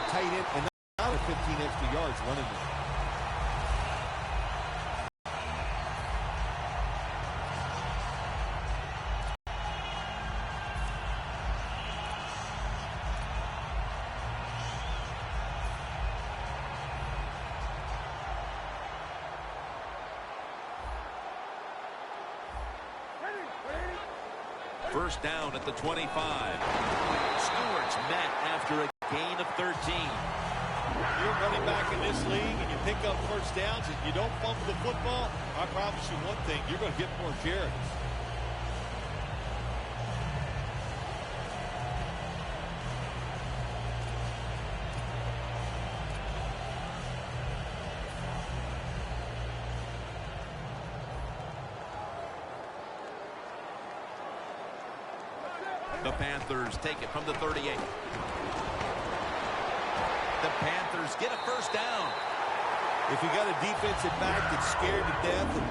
tight end and not a 15 extra yards running there. First down at the 25. Stewart's met after a gain of 13. You're running back in this league and you pick up first downs and you don't fumble the football, I promise you one thing, you're going to get more yards. The Panthers take it from the 38. The Panthers get a first down. If you got a defensive back that's scared to death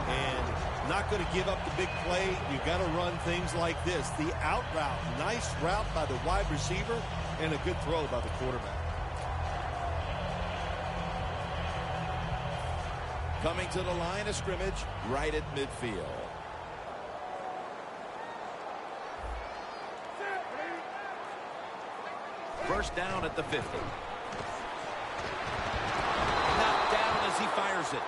and not going to give up the big play, you got to run things like this. The out route, nice route by the wide receiver, and a good throw by the quarterback. Coming to the line of scrimmage, right at midfield. First down at the 50. Knocked down as he fires it.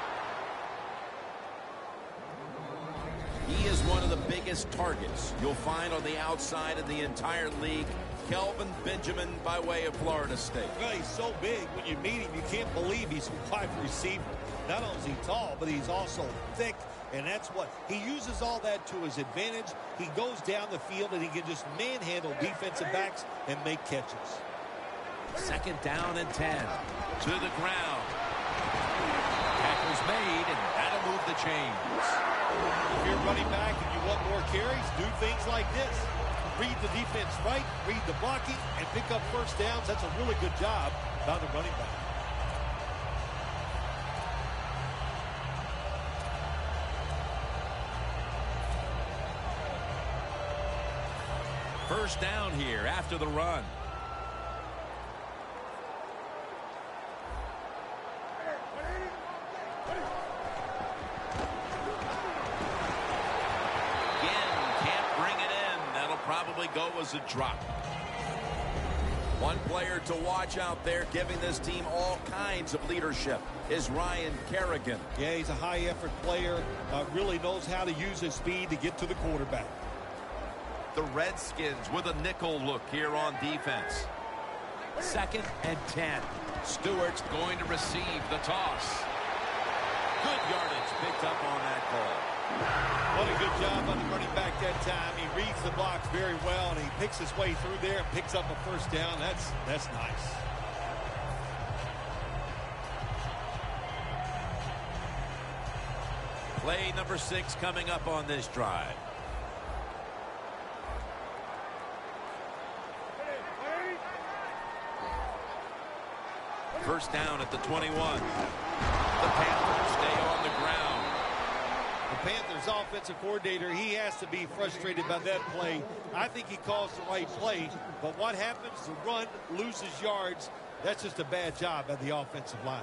He is one of the biggest targets you'll find on the outside of the entire league. Kelvin Benjamin by way of Florida State. Well, he's so big, when you meet him, you can't believe he's a wide receiver. Not only is he tall, but he's also thick, and that's what he uses all that to his advantage. He goes down the field, and he can just manhandle defensive backs and make catches. Second down and 10. To the ground. Tackle's made, and that'll move the chains. If you're running back and you want more carries, do things like this. Read the defense right, read the blocking, and pick up first downs. That's a really good job by the running back. First down here after the run. Probably go as a drop. One player to watch out there giving this team all kinds of leadership is Ryan Kerrigan. Yeah, he's a high-effort player, really knows how to use his speed to get to the quarterback. The Redskins with a nickel look here on defense. Second and 10. Stewart's going to receive the toss. Good yardage picked up on that call. What a good job on the running back that time. He reads the blocks very well, and he picks his way through there and picks up a first down. That's nice. Play number 6 coming up on this drive. First down at the 21. The Panthers stay on the ground. The Panthers offensive coordinator, he has to be frustrated by that play. I think he calls the right play, but what happens? The run loses yards. That's just a bad job by the offensive line.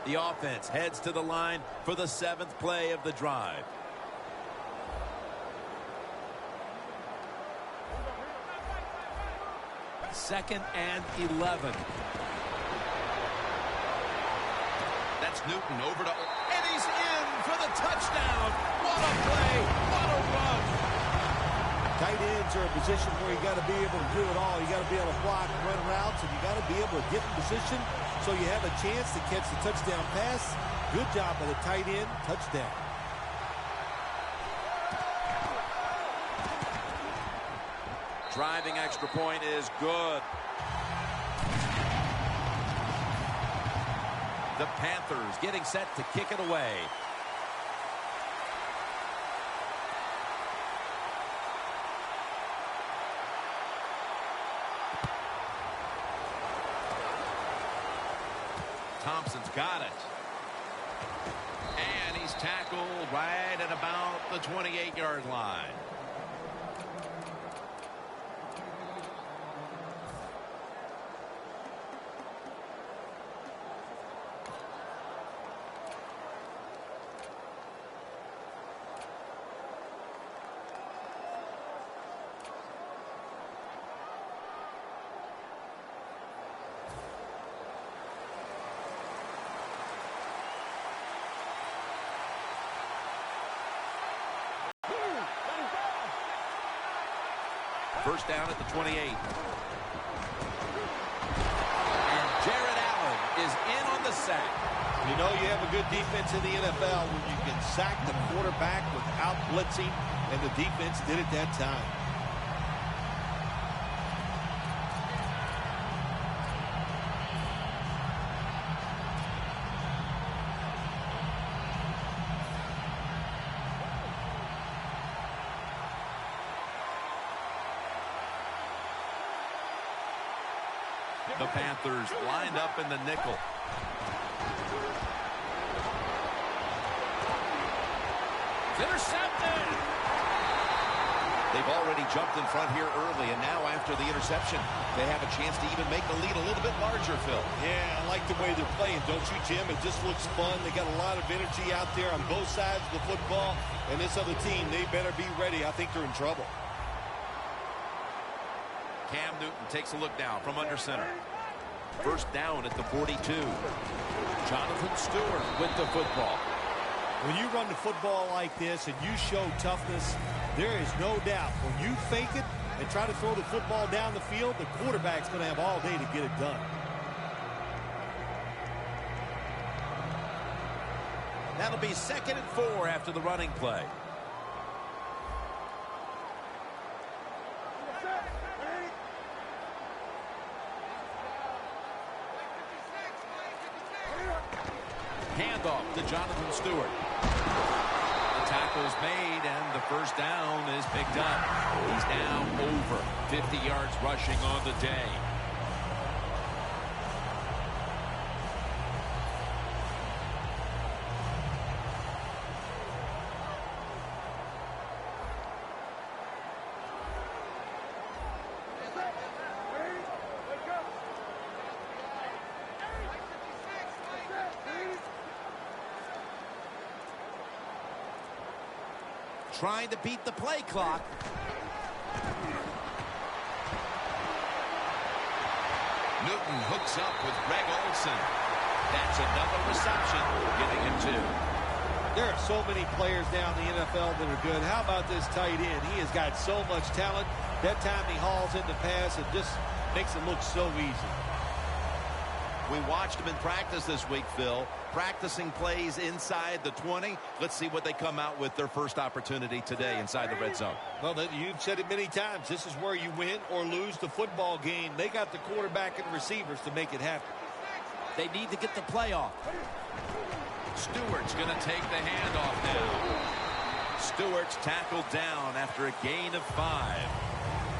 The offense heads to the line for the 7th play of the drive. Second and 11. That's Newton over to, and he's in for the touchdown. What a play, what a run. Tight ends are a position where you got to be able to do it all. You got to be able to block and run routes, and you got to be able to get in position so you have a chance to catch the touchdown pass. Good job by the tight end. Touchdown. Driving extra point is good. The Panthers getting set to kick it away. Thompson's got it. And he's tackled right at about the 28-yard line. First down at the 28. And Jared Allen is in on the sack. You know you have a good defense in the NFL when you can sack the quarterback without blitzing, and the defense did it that time. The Panthers lined up in the nickel. It's intercepted. They've already jumped in front here early, and now after the interception, they have a chance to even make the lead a little bit larger, Phil. Yeah, I like the way they're playing, don't you, Jim? It just looks fun. They got a lot of energy out there on both sides of the football, and this other team, they better be ready. I think they're in trouble. Cam Newton takes a look now from under center. First down at the 42. Jonathan Stewart with the football. When you run the football like this and you show toughness, there is no doubt when you fake it and try to throw the football down the field, the quarterback's going to have all day to get it done. That'll be 2nd and 4 after the running play. Handoff to Jonathan Stewart. The tackle's made, and the first down is picked up. He's now over 50 yards rushing on the day. Trying to beat the play clock. Newton hooks up with Greg Olsen. That's another reception, giving him 2. There are so many players down in the NFL that are good. How about this tight end? He has got so much talent. That time he hauls in the pass, it just makes it look so easy. We watched him in practice this week, Phil, practicing plays inside the 20. Let's see what they come out with their first opportunity today inside the red zone. Well, you've said it many times. This is where you win or lose the football game. They got the quarterback and receivers to make it happen. They need to get the play off. Stewart's going to take the handoff now. Stewart's tackled down after a gain of 5.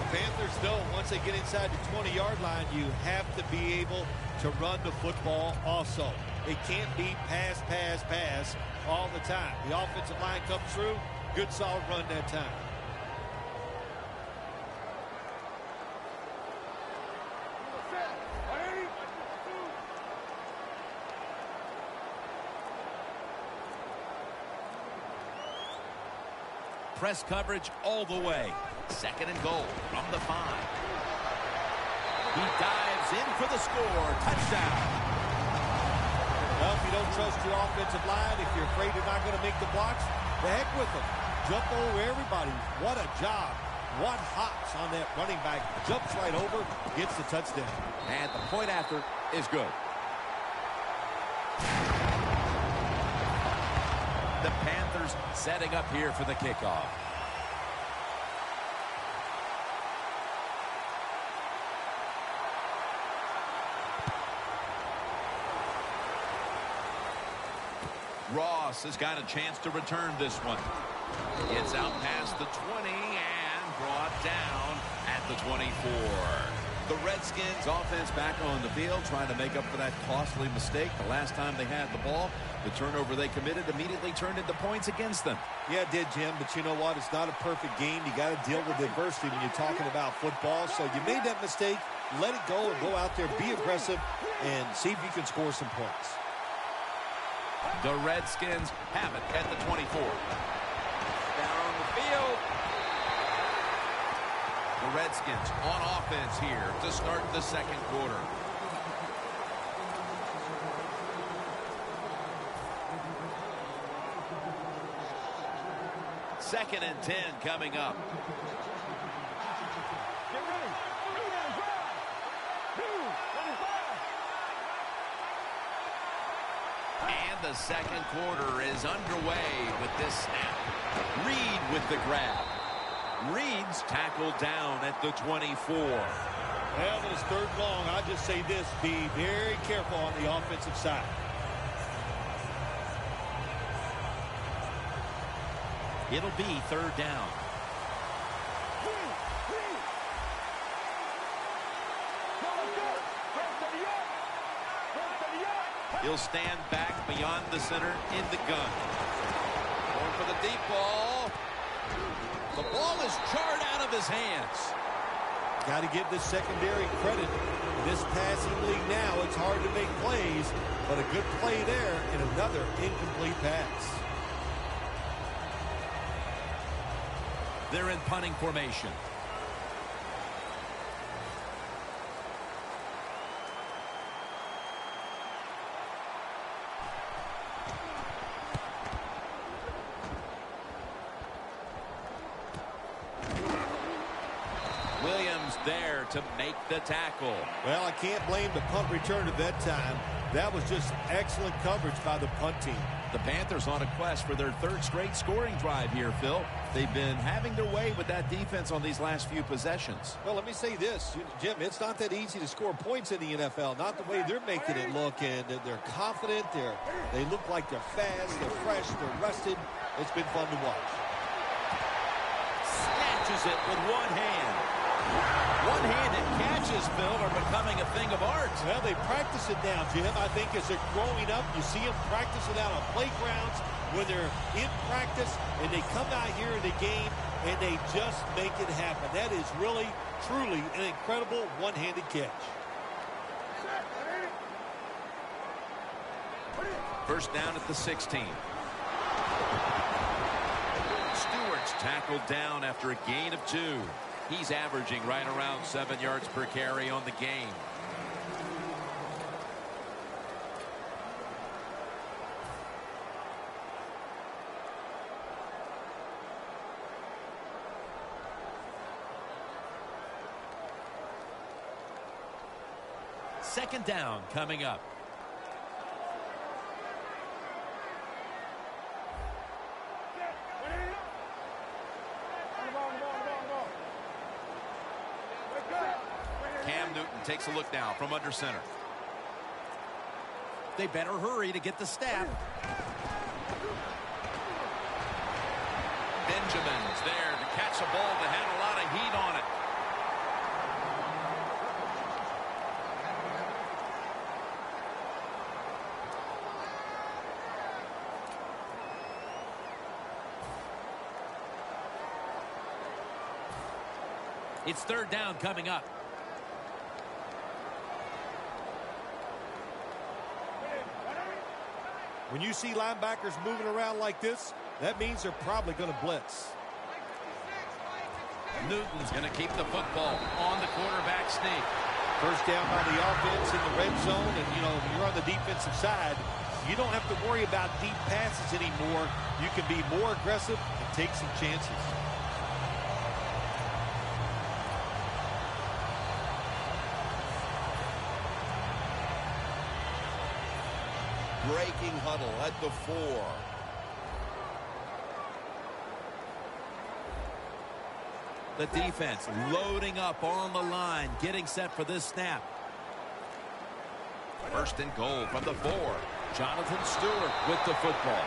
The Panthers know once they get inside the 20-yard line, you have to be able to run the football also. It can't be pass, pass, pass all the time. The offensive line comes through, good solid run that time. Press coverage all the way. 2nd and goal from the 5. He dives in for the score. Touchdown. Well, if you don't trust your offensive line, if you're afraid they're not going to make the blocks, the heck with them. Jump over everybody. What a job. What hops on that running back. Jumps right over, gets the touchdown. And the point after is good. The Panthers setting up here for the kickoff. Ross has got a chance to return this one. It's out past the 20 and brought down at the 24. The Redskins offense back on the field trying to make up for that costly mistake. The last time they had the ball, the turnover they committed immediately turned into points against them. Yeah, it did, Jim, but you know what? It's not a perfect game. You got to deal with adversity when you're talking about football. So you made that mistake, let it go and go out there, be aggressive, and see if you can score some points. The Redskins have it at the 24. Down the field. The Redskins on offense here to start the 2nd quarter. Second and 10 coming up. the second quarter is underway with this snap. Reed with the grab. Reed's tackled down at the 24. Well, when it's third and long, I just say this: be very careful on the offensive side. It'll be third down. He'll stand back beyond the center in the gun. Going for the deep ball. The ball is jarred out of his hands. Got to give this secondary credit. In this passing league now, it's hard to make plays, but a good play there and another incomplete pass. They're in punting formation. Williams there to make the tackle. Well, I can't blame the punt return at that time. That was just excellent coverage by the punt team. The Panthers on a quest for their third straight scoring drive here, Phil. They've been having their way with that defense on these last few possessions. Well, let me say this, Jim, it's not that easy to score points in the NFL. Not the way they're making it look, and they're confident. They look like they're fast, they're fresh, they're rested. It's been fun to watch. Snatches it with one hand. One-handed catches, Phil, are becoming a thing of art. Well, they practice it now, Jim. I think as they're growing up, you see them practice it out on playgrounds when they're in practice, and they come out here in the game, and they just make it happen. That is really, truly an incredible one-handed catch. First down at the 16. Stewart's tackled down after a gain of 2. He's averaging right around 7 yards per carry on the game. Second down coming up. Takes a look now from under center. They better hurry to get the snap. Benjamin's there to catch a ball that had a lot of heat on it. It's third down coming up. When you see linebackers moving around like this, that means they're probably going to blitz. Newton's going to keep the football on the quarterback sneak. First down by the offense in the red zone, and, when you're on the defensive side, you don't have to worry about deep passes anymore. You can be more aggressive and take some chances. Breaking huddle at the 4. The defense loading up on the line, getting set for this snap. First and goal from the 4. Jonathan Stewart with the football.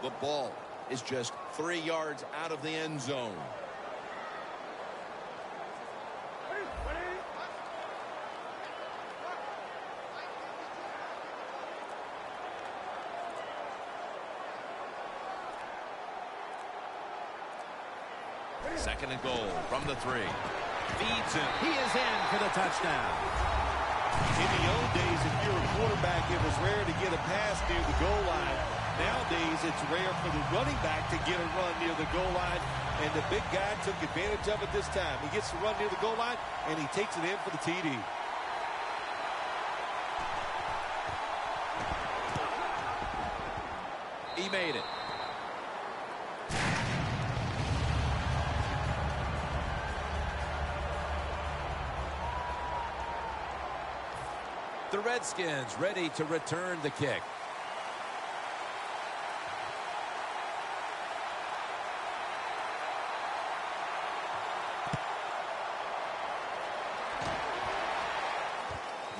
The ball is just 3 yards out of the end zone. Second and goal from the 3. Feeds him. He is in for the touchdown. In the old days, if you're a quarterback, it was rare to get a pass near the goal line. Nowadays, it's rare for the running back to get a run near the goal line, and the big guy took advantage of it this time. He gets to run near the goal line, and he takes it in for the TD. He made it. The Redskins ready to return the kick.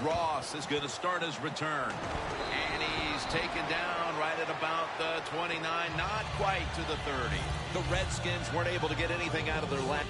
Ross is going to start his return. And he's taken down right at about the 29, not quite to the 30. The Redskins weren't able to get anything out of their last.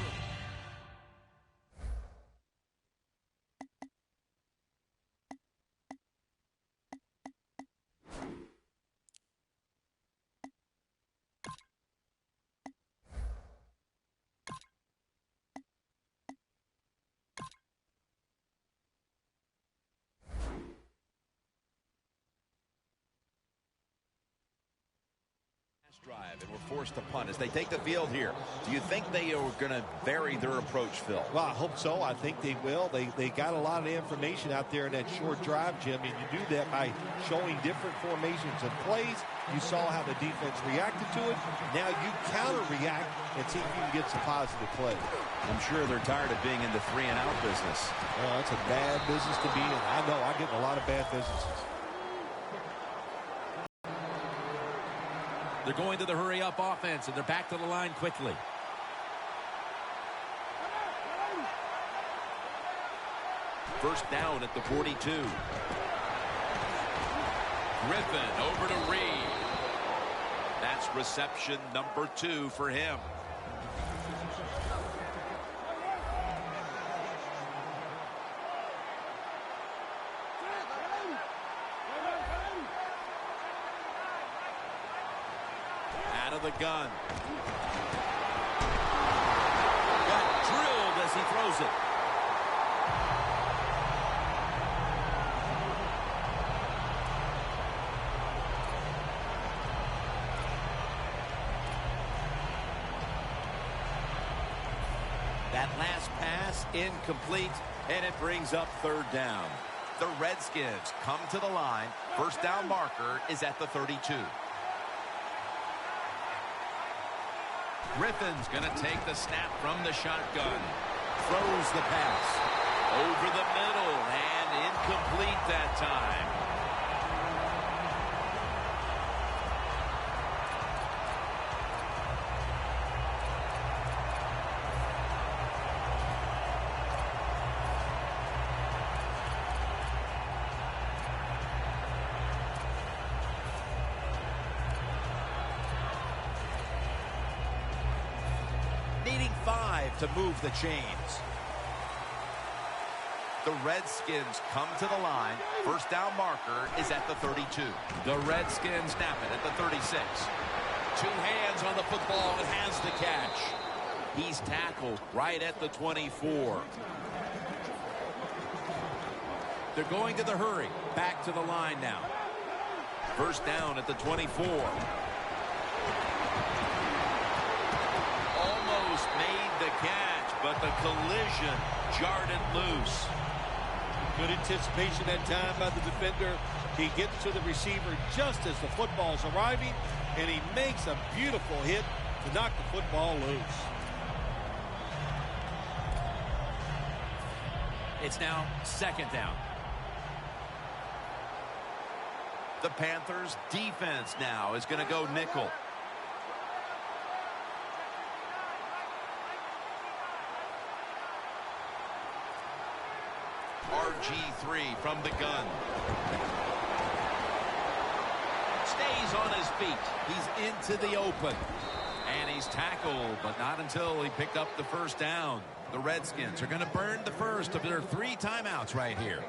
Drive, and we're forced to punt as they take the field here. Do you think they are going to vary their approach, Phil? Well, I hope so. I think they will. They got a lot of information out there in that short drive, Jim, and you do that by showing different formations and plays. You saw how the defense reacted to it. Now you counter-react and see if you can get some positive play. I'm sure they're tired of being in the 3-and-out business. Well, that's a bad business to be in. I know. I get in a lot of bad businesses. They're going to the hurry-up offense, and they're back to the line quickly. First down at the 42. Griffin over to Reed. That's reception number 2 for him. The gun. Got drilled as he throws it. That last pass incomplete, and it brings up third down. The Redskins come to the line. First down marker is at the 32. Griffin's going to take the snap from the shotgun. Throws the pass. Over the middle and incomplete that time. Needing 5 to move the chains. The Redskins come to the line. First down marker is at the 32. The Redskins snap it at the 36. 2 hands on the football and has the catch. He's tackled right at the 24. They're going to the hurry. Back to the line now. First down at the 24. Almost made the catch, but the collision jarred it loose. Good anticipation that time by the defender. He gets to the receiver just as the football's arriving, and he makes a beautiful hit to knock the football loose. It's now second down. The Panthers' defense now is going to go nickel. RG3 from the gun. Stays on his feet. He's into the open. And he's tackled, but not until he picked up the first down. The Redskins are going to burn the first of their 3 timeouts right here.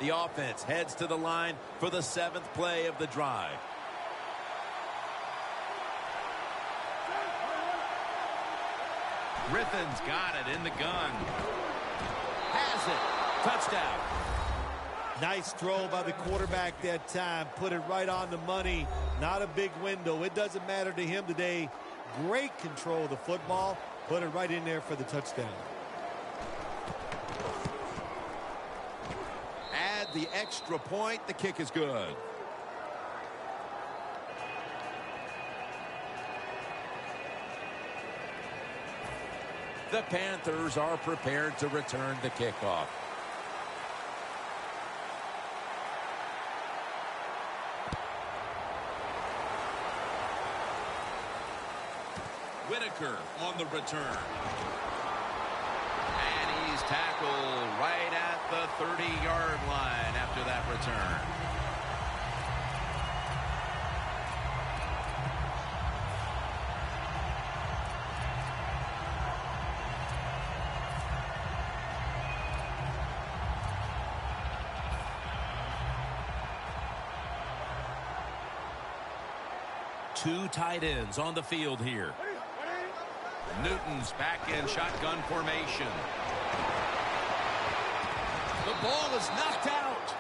The offense heads to the line for the 7th play of the drive. Griffin's got it in the gun. Has it. Touchdown. Nice throw by the quarterback that time. Put it right on the money. Not a big window. It doesn't matter to him today. Great control of the football. Put it right in there for the touchdown. Add the extra point. The kick is good. The Panthers are prepared to return the kickoff. Whitaker on the return. And he's tackled right at the 30-yard line after that return. Two tight ends on the field here. Newton's back in shotgun formation. The ball is knocked out.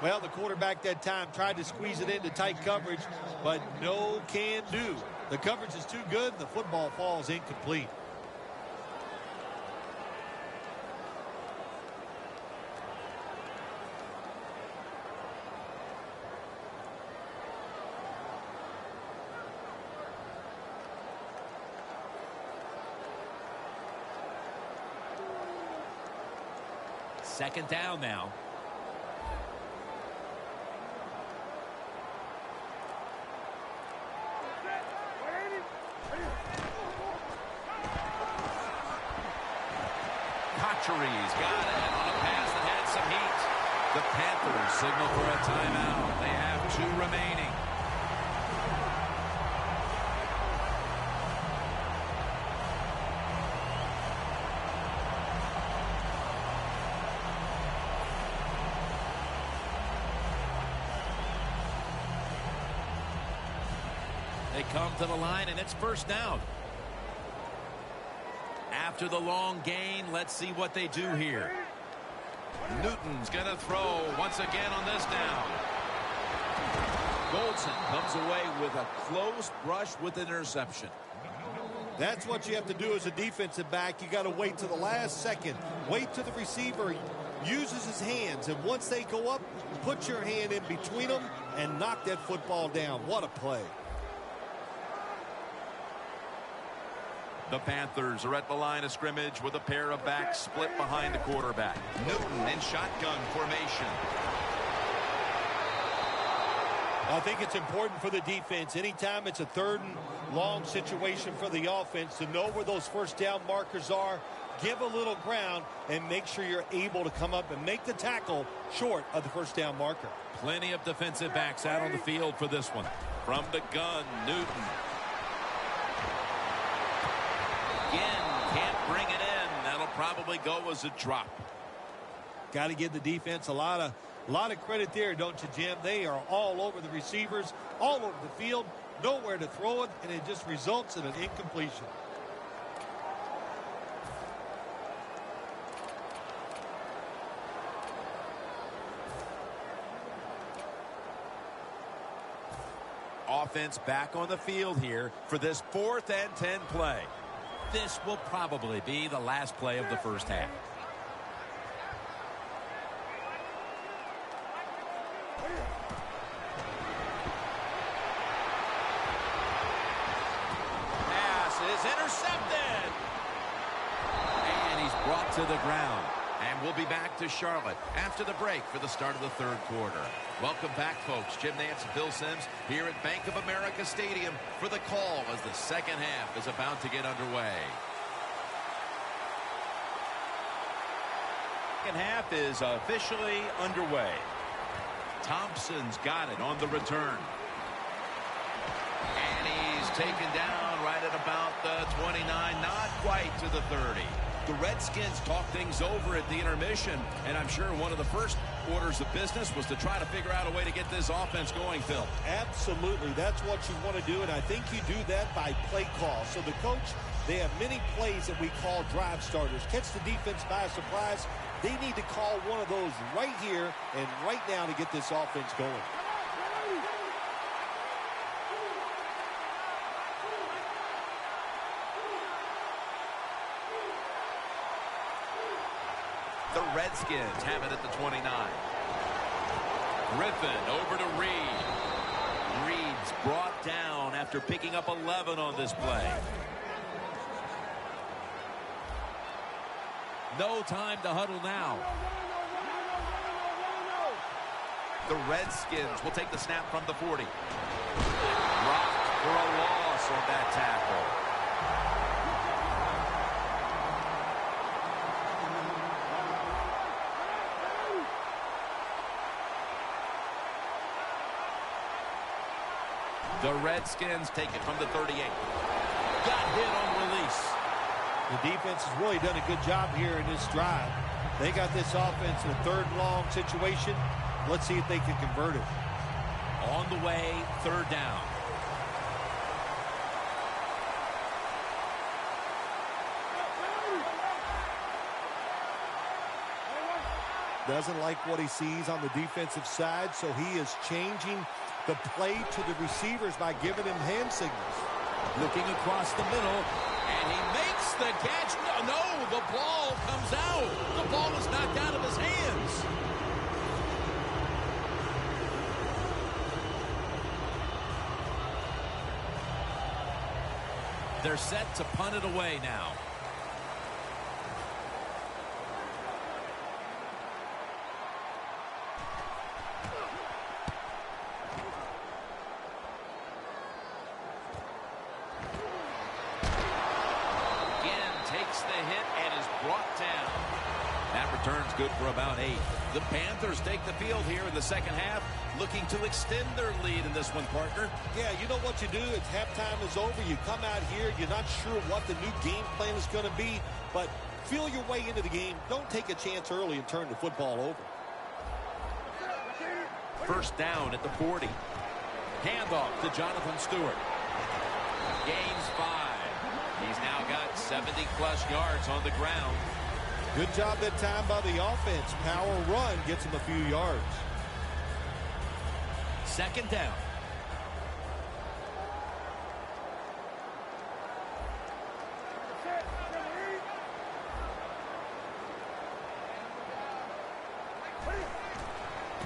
Well, the quarterback that time tried to squeeze it into tight coverage, but no can do. The coverage is too good, and the football falls incomplete. Second down now. Cotchery's got it on a pass that had some heat. The Panthers signal for a timeout. They have 2 remaining. They come to the line, and it's first down. After the long gain, let's see what they do here. Newton's going to throw once again on this down. Goldson comes away with a close brush with an interception. That's what you have to do as a defensive back. You got to wait to the last second. Wait till the receiver uses his hands, and once they go up, put your hand in between them and knock that football down. What a play. The Panthers are at the line of scrimmage with a pair of backs split behind the quarterback. Newton in shotgun formation. I think it's important for the defense. Anytime it's a 3rd and long situation for the offense, to know where those first down markers are, give a little ground, and make sure you're able to come up and make the tackle short of the first down marker. Plenty of defensive backs out on the field for this one. From the gun, Newton. Again, can't bring it in. That'll probably go as a drop. Got to give the defense a lot of credit there, don't you, Jim? They are all over the receivers, all over the field, nowhere to throw it, and it just results in an incompletion. Offense back on the field here for this 4th and 10 play. This will probably be the last play of the first half. Pass is intercepted. And he's brought to the ground. And we'll be back to Charlotte after the break for the start of the 3rd quarter. Welcome back, folks. Jim Nantz and Bill Sims here at Bank of America Stadium for the call as the second half is about to get underway. Second half is officially underway. Thompson's got it on the return. And he's taken down right at about the 29, not quite to the 30. The Redskins talked things over at the intermission, and I'm sure one of the first orders of business was to try to figure out a way to get this offense going, Phil. Absolutely. That's what you want to do, and I think you do that by play call. So the coach, they have many plays that we call drive starters. Catch the defense by surprise. They need to call one of those right here and right now to get this offense going. The Redskins have it at the 29. Griffin over to Reed. Reed's brought down after picking up 11 on this play. No time to huddle now. The Redskins will take the snap from the 40. Rocked for a loss on that tackle. The Redskins take it from the 38. Got hit on release. The defense has really done a good job here in this drive. They got this offense in a third and long situation. Let's see if they can convert it. On the way, third down. Doesn't like what he sees on the defensive side, so he is changing the play to the receivers by giving him hand signals. Looking across the middle, and he makes the catch. No, the ball comes out. The ball is knocked out of his hands. They're set to punt it away now. Return's good for about 8. The Panthers take the field here in the second half, looking to extend their lead in this one, partner. Yeah, you know what you do? It's halftime is over. You come out here. You're not sure what the new game plan is going to be, but feel your way into the game. Don't take a chance early and turn the football over. First down at the 40. Handoff to Jonathan Stewart. Gains 5. He's now got 70-plus yards on the ground. Good job that time by the offense. Power run gets him a few yards. Second down.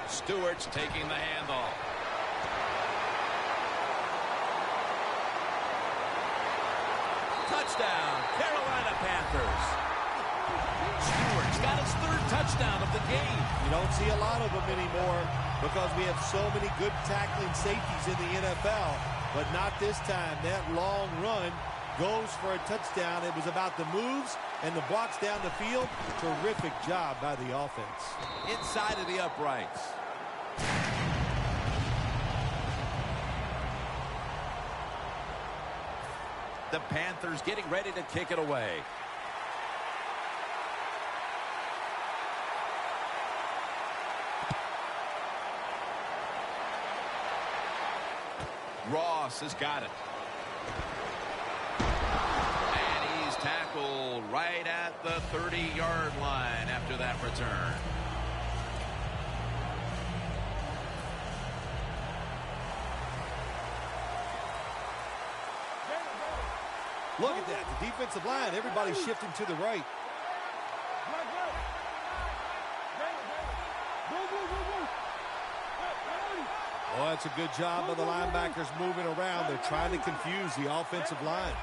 Stewart's taking the handoff. Touchdown, Carolina Panthers. Stewart's got his third touchdown of the game. You don't see a lot of them anymore because we have so many good tackling safeties in the NFL, but not this time. That long run goes for a touchdown. It was about the moves and the blocks down the field. Terrific job by the offense. Inside of the uprights. The Panthers getting ready to kick it away. Ross has got it. And he's tackled right at the 30-yard line after that return. Look at that. The defensive line, everybody's shifting to the right. Oh, that's a good job of the linebackers moving around. They're trying to confuse the offensive line.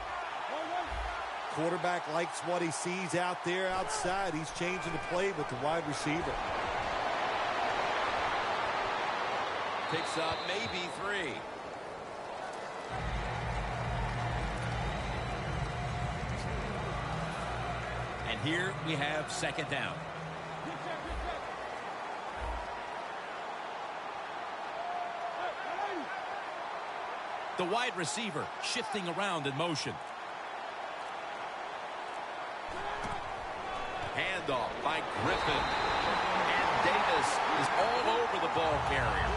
Quarterback likes what he sees out there outside. He's changing the play with the wide receiver. Picks up maybe 3. And here we have second down. The wide receiver shifting around in motion. Handoff by Griffin. And Davis is all over the ball carrier.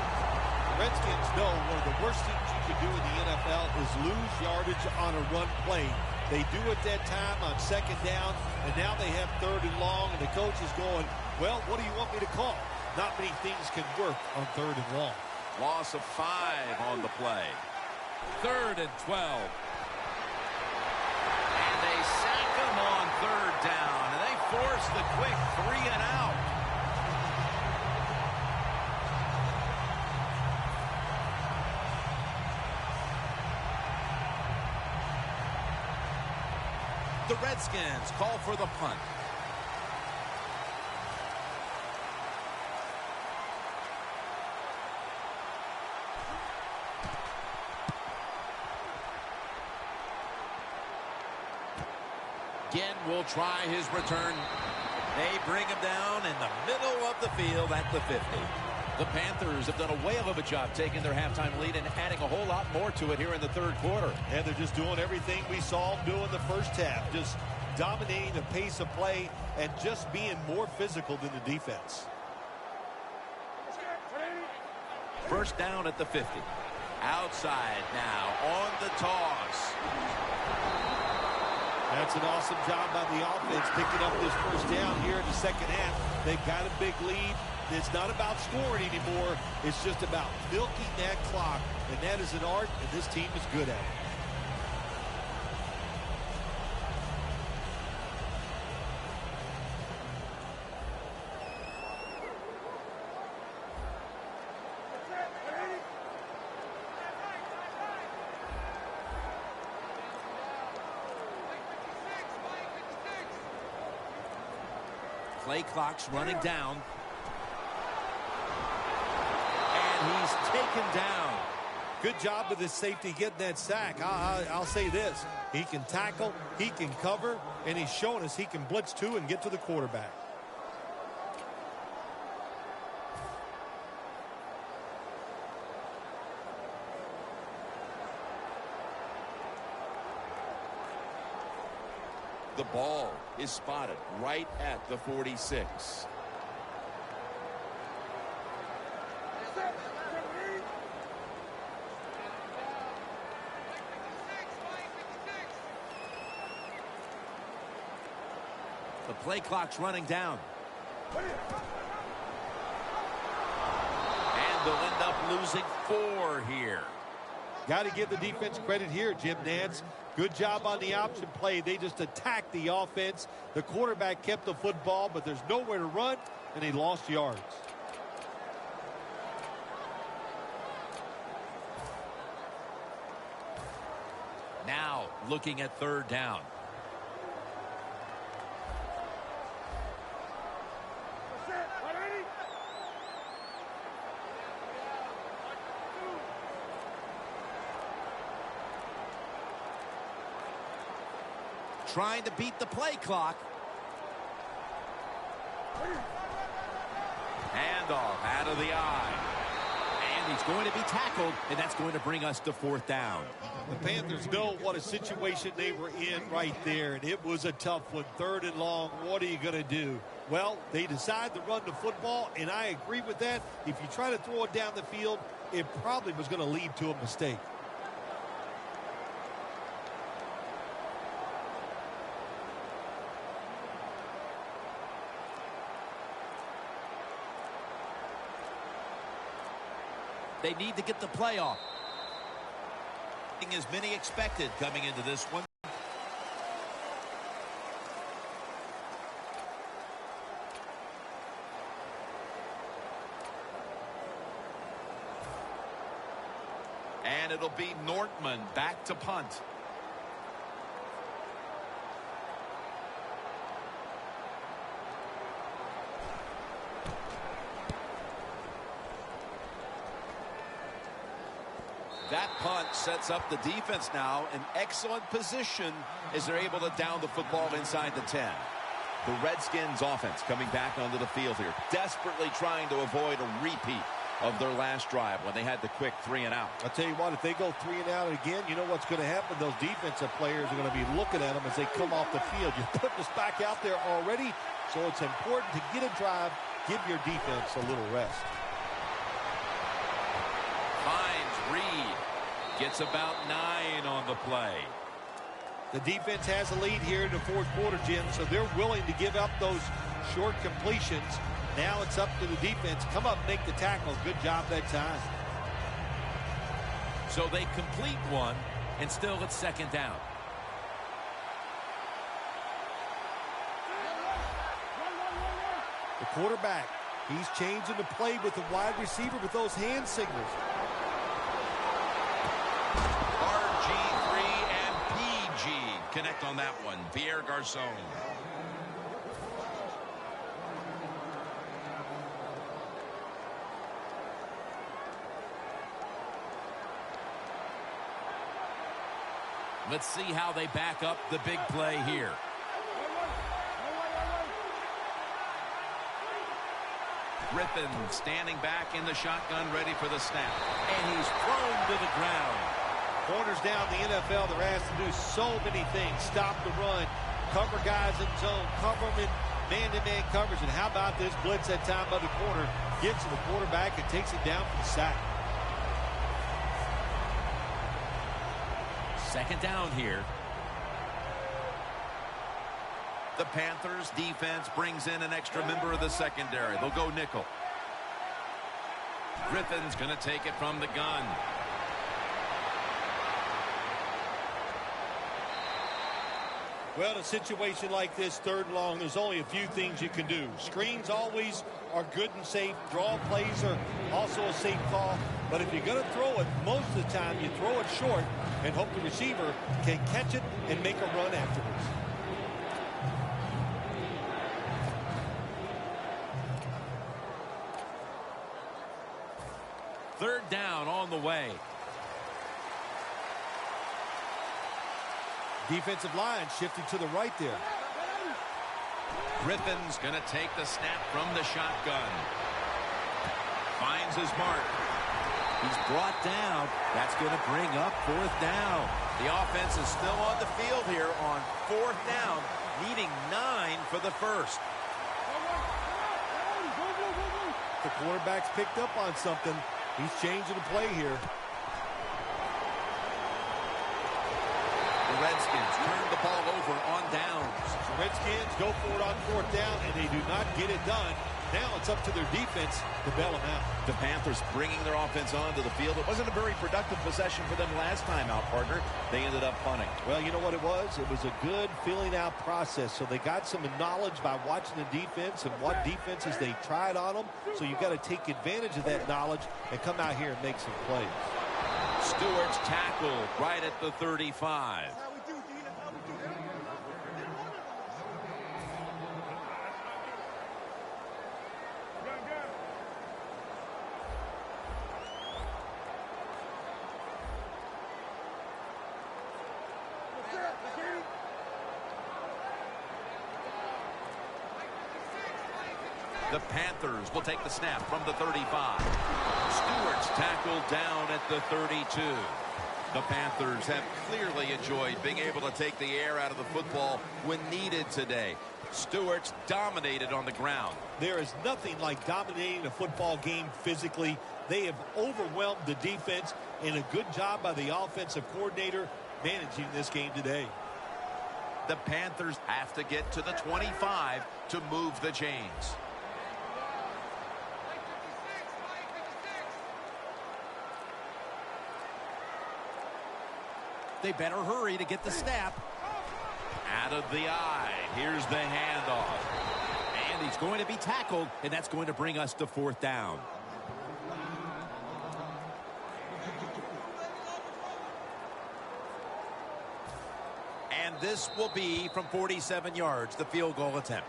The Redskins know one of the worst things you can do in the NFL is lose yardage on a run play. They do it that time on second down, and now they have third and long, and the coach is going, well, what do you want me to call? Not many things can work on third and long. Loss of 5 on the play. Third and 12. And they sack him on third down. And they force the quick 3 and out. The Redskins call for the punt. Again, will try his return. They bring him down in the middle of the field at the 50. The Panthers have done a whale of a job taking their halftime lead and adding a whole lot more to it here in the third quarter. And they're just doing everything we saw them do in the first half. Just dominating the pace of play and just being more physical than the defense. First down at the 50. Outside now on the toss. That's an awesome job by the offense picking up this first down here in the second half. They've got a big lead. It's not about scoring anymore. It's just about milking that clock. And that is an art, and this team is good at it. Play clock's running down. And he's taken down. Good job with his safety getting that sack. I'll say this. He can tackle, he can cover, and he's shown us he can blitz too and get to the quarterback. The ball is spotted right at the 46. The play clock's running down. And they'll end up losing 4 here. Got to give the defense credit here, Jim Nantz. Good job on the option play. They just attacked the offense. The quarterback kept the football, but there's nowhere to run, and he lost yards. Now looking at third down. Trying to beat the play clock. Handoff out of the eye. And he's going to be tackled, and that's going to bring us to fourth down. The Panthers know what a situation they were in right there, and it was a tough one. Third and long, what are you going to do? Well, they decide to run the football, and I agree with that. If you try to throw it down the field, it probably was going to lead to a mistake. They need to get the play off. As many expected coming into this one. And it'll be Nortman back to punt. That punt sets up the defense now in excellent position as they're able to down the football inside the 10. The Redskins offense coming back onto the field here, desperately trying to avoid a repeat of their last drive when they had the quick 3 and out. I'll tell you what, if they go 3 and out again, you know what's going to happen? Those defensive players are going to be looking at them as they come off the field. You put us back out there already, so it's important to get a drive, give your defense a little rest. Finds Reed. Gets about 9 on the play. The defense has a lead here in the fourth quarter, Jim, so they're willing to give up those short completions. Now it's up to the defense. Come up and make the tackle. Good job that time. So they complete one, and still it's second down. The quarterback, he's changing the play with the wide receiver with those hand signals. RG3 and PG connect on that one. Pierre Garçon. Let's see how they back up the big play here. Griffin standing back in the shotgun, ready for the snap. And he's thrown to the ground. Corners down the NFL, they're asked to do so many things. Stop the run, cover guys in zone, cover them in man-to-man coverage. And how about this blitz that time by the corner? Gets to the quarterback and takes it down for the sack. Second down here. The Panthers defense brings in an extra member of the secondary. They'll go nickel. Griffin's going to take it from the gun. Well, in a situation like this, third and long, there's only a few things you can do. Screens always are good and safe. Draw plays are also a safe call. But if you're going to throw it, most of the time you throw it short and hope the receiver can catch it and make a run afterwards. Third down on the way. Defensive line shifting to the right there. Griffin's going to take the snap from the shotgun. Finds his mark. He's brought down. That's going to bring up fourth down. The offense is still on the field here on fourth down, needing 9 for the first. The quarterback's picked up on something. He's changing the play here. The Redskins turn the ball over on downs. The Redskins go for it on fourth down, and they do not get it done. Now it's up to their defense to bail them out. The Panthers bringing their offense onto the field. It wasn't a very productive possession for them last time out, partner. They ended up punting. Well, you know what it was? It was a good filling out process. So they got some knowledge by watching the defense and what defenses they tried on them. So you've got to take advantage of that knowledge and come out here and make some plays. Stewart's tackle right at the 35. The Panthers will take the snap from the 35. Stewart's tackled down at the 32. The Panthers have clearly enjoyed being able to take the air out of the football when needed today. Stewart's dominated on the ground. There is nothing like dominating a football game physically. They have overwhelmed the defense, and a good job by the offensive coordinator managing this game today. The Panthers have to get to the 25 to move the chains. They better hurry to get the snap. Out of the eye. Here's the handoff. And he's going to be tackled, and that's going to bring us to fourth down. And this will be from 47 yards, the field goal attempt.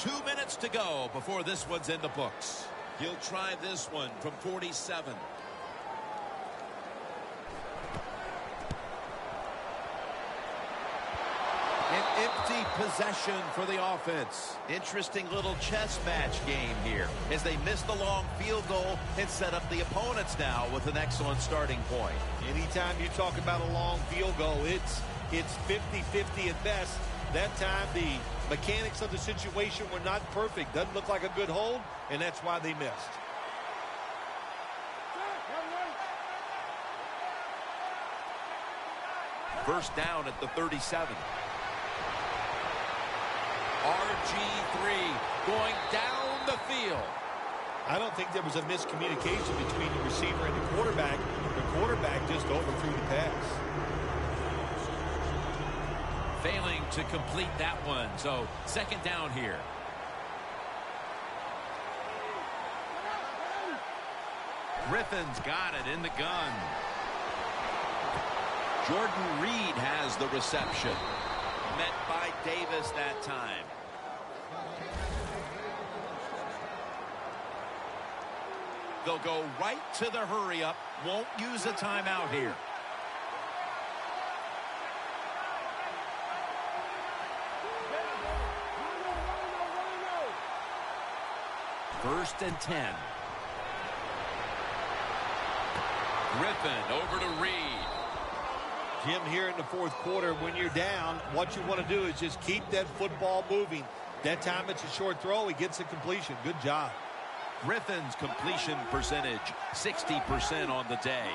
2 minutes to go before this one's in the books. He'll try this one from 47. An empty possession for the offense. Interesting little chess match game here as they miss the long field goal and set up the opponents now with an excellent starting point. Anytime you talk about a long field goal, it's 50-50 at best. That time the mechanics of the situation were not perfect. Doesn't look like a good hold, and that's why they missed. First down at the 37. RG3 going down the field. I don't think there was a miscommunication between the receiver and the quarterback. The quarterback just overthrew the pass. Failing to complete that one, so second down here. Griffin's got it in the gun. Jordan Reed has the reception. Met by Davis that time. They'll go right to the hurry-up. Won't use a timeout here. First and 10. Griffin over to Reed. Jim, here in the fourth quarter, when you're down, what you want to do is just keep that football moving. That time it's a short throw. He gets a completion. Good job. Griffin's completion percentage, 60% on the day.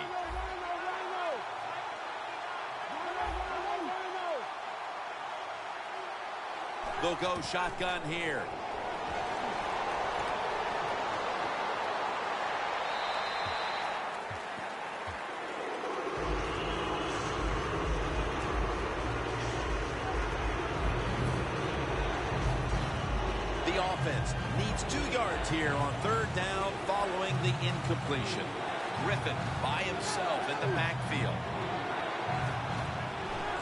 They'll go shotgun here. The offense needs 2 yards here on third down following the incompletion. Griffin by himself in the backfield.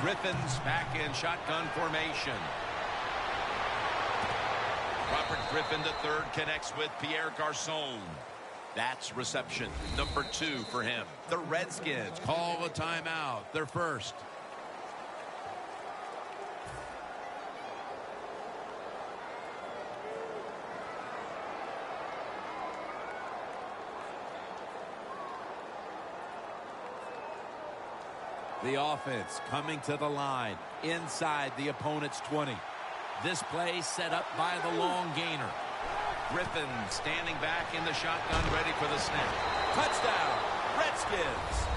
Griffin's back in shotgun formation. Robert Griffin III connects with Pierre Garçon. That's reception number 2 for him. The Redskins call a timeout, their first. The offense coming to the line inside the opponent's 20. This play set up by the long gainer. Griffin standing back in the shotgun, ready for the snap. Touchdown, Redskins.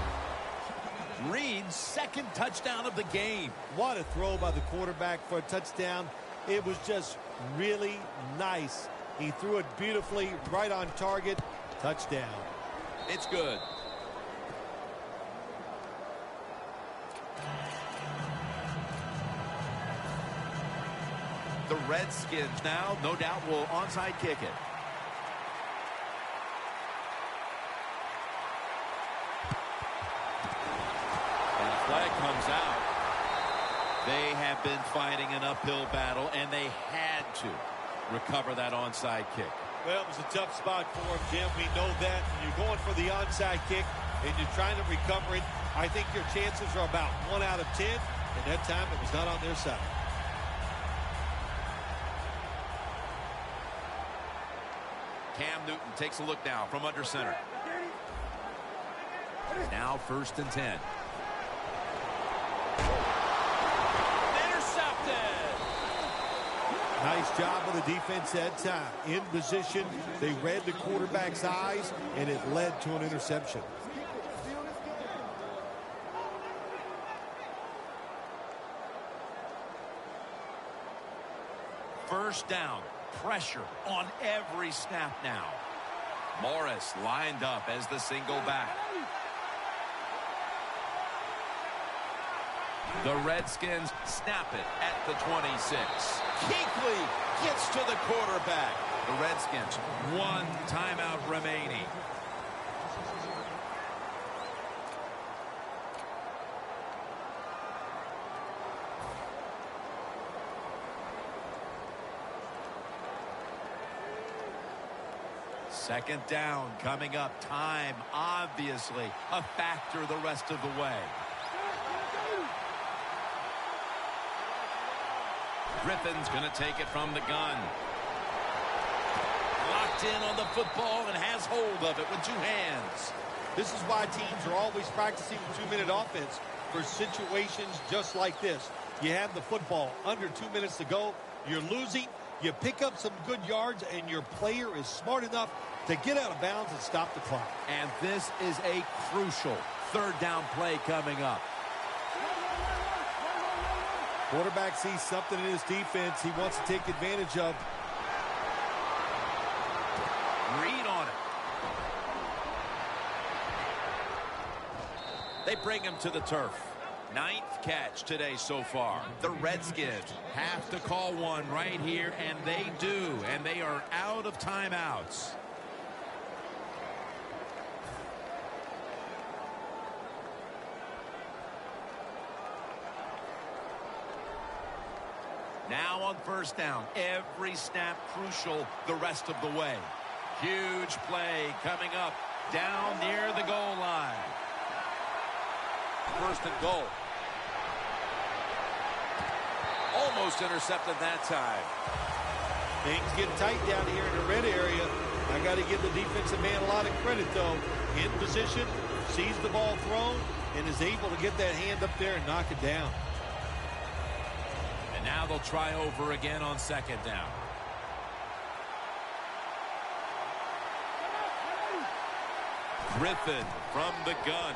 Reed's second touchdown of the game. What a throw by the quarterback for a touchdown. It was just really nice. He threw it beautifully, right on target. Touchdown. It's good. The Redskins now, no doubt, will onside kick it. And the flag comes out. They have been fighting an uphill battle, and they had to recover that onside kick. Well, it was a tough spot for him, Jim. We know that. You're going for the onside kick, and you're trying to recover it. I think your chances are about 1 out of 10, and that time it was not on their side. Cam Newton takes a look now from under center. Now first and 10. Intercepted! Nice job of the defense that time. In position, they read the quarterback's eyes, and it led to an interception. First down. Pressure on every snap now. Morris lined up as the single back. The Redskins snap it at the 26. Kuechly gets to the quarterback. The Redskins, 1 timeout remaining. Second down coming up. Time, obviously, a factor the rest of the way. Griffin's going to take it from the gun. Locked in on the football and has hold of it with 2 hands. This is why teams are always practicing 2-minute offense for situations just like this. You have the football under 2 minutes to go. You're losing. You pick up some good yards, and your player is smart enough to get out of bounds and stop the clock. And this is a crucial third down play coming up. Quarterback sees something in his defense he wants to take advantage of. Reed on it. They bring him to the turf. 9th catch today so far. The Redskins have to call one right here, and they do. And they are out of timeouts. Now on first down, every snap crucial the rest of the way. Huge play coming up down near the goal line. First and goal. Almost intercepted that time. Things get tight down here in the red area. I got to give the defensive man a lot of credit, though. In position, sees the ball thrown, and is able to get that hand up there and knock it down. And now they'll try over again on second down. Griffin from the gun.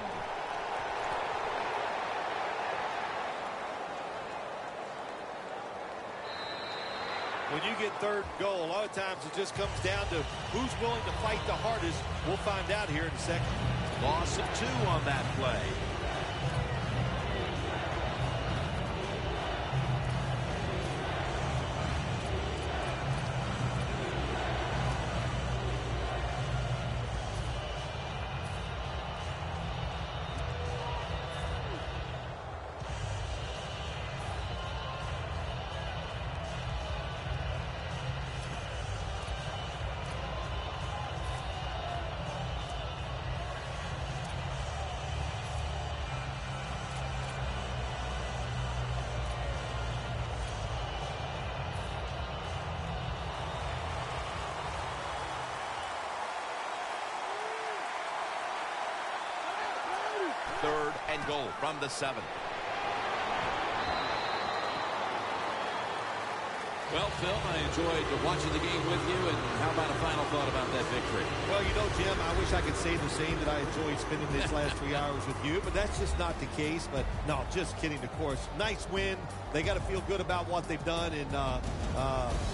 When you get third goal, a lot of times it just comes down to who's willing to fight the hardest. We'll find out here in a second. Loss of 2 on that play. Third and goal from the 7. Well, Phil, I enjoyed watching the game with you, and how about a final thought about that victory? Well, you know, Jim, I wish I could say the same, that I enjoyed spending these last 3 hours with you, but that's just not the case. But, no, just kidding, of course. Nice win. They got to feel good about what they've done and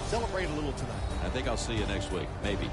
celebrate a little tonight. I think I'll see you next week, maybe.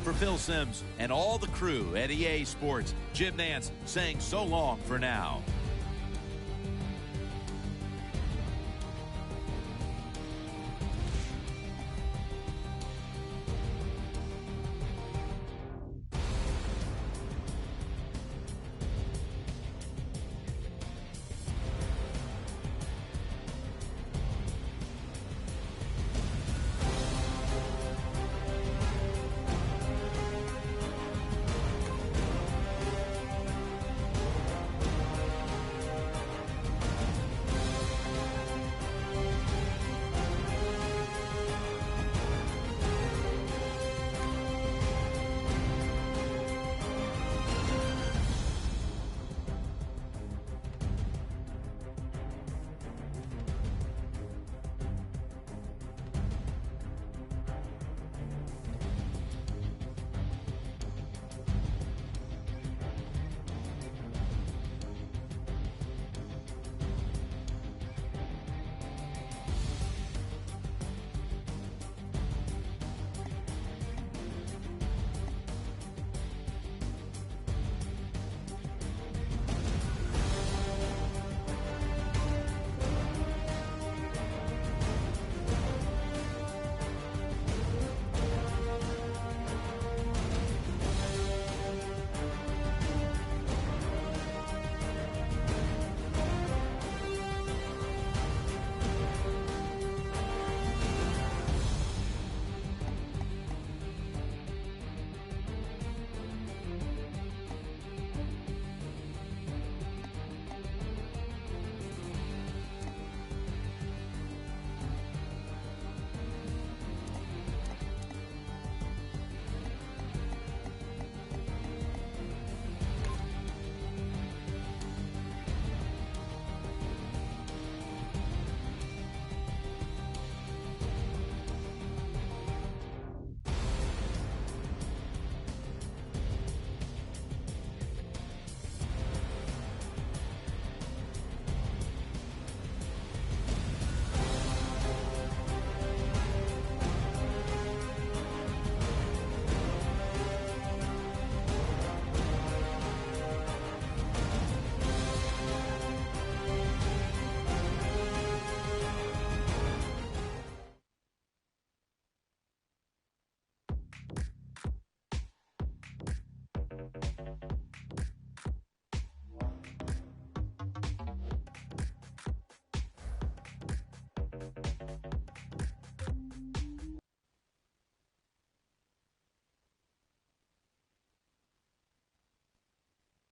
For Phil Simms and all the crew at EA Sports, Jim Nantz saying so long for now.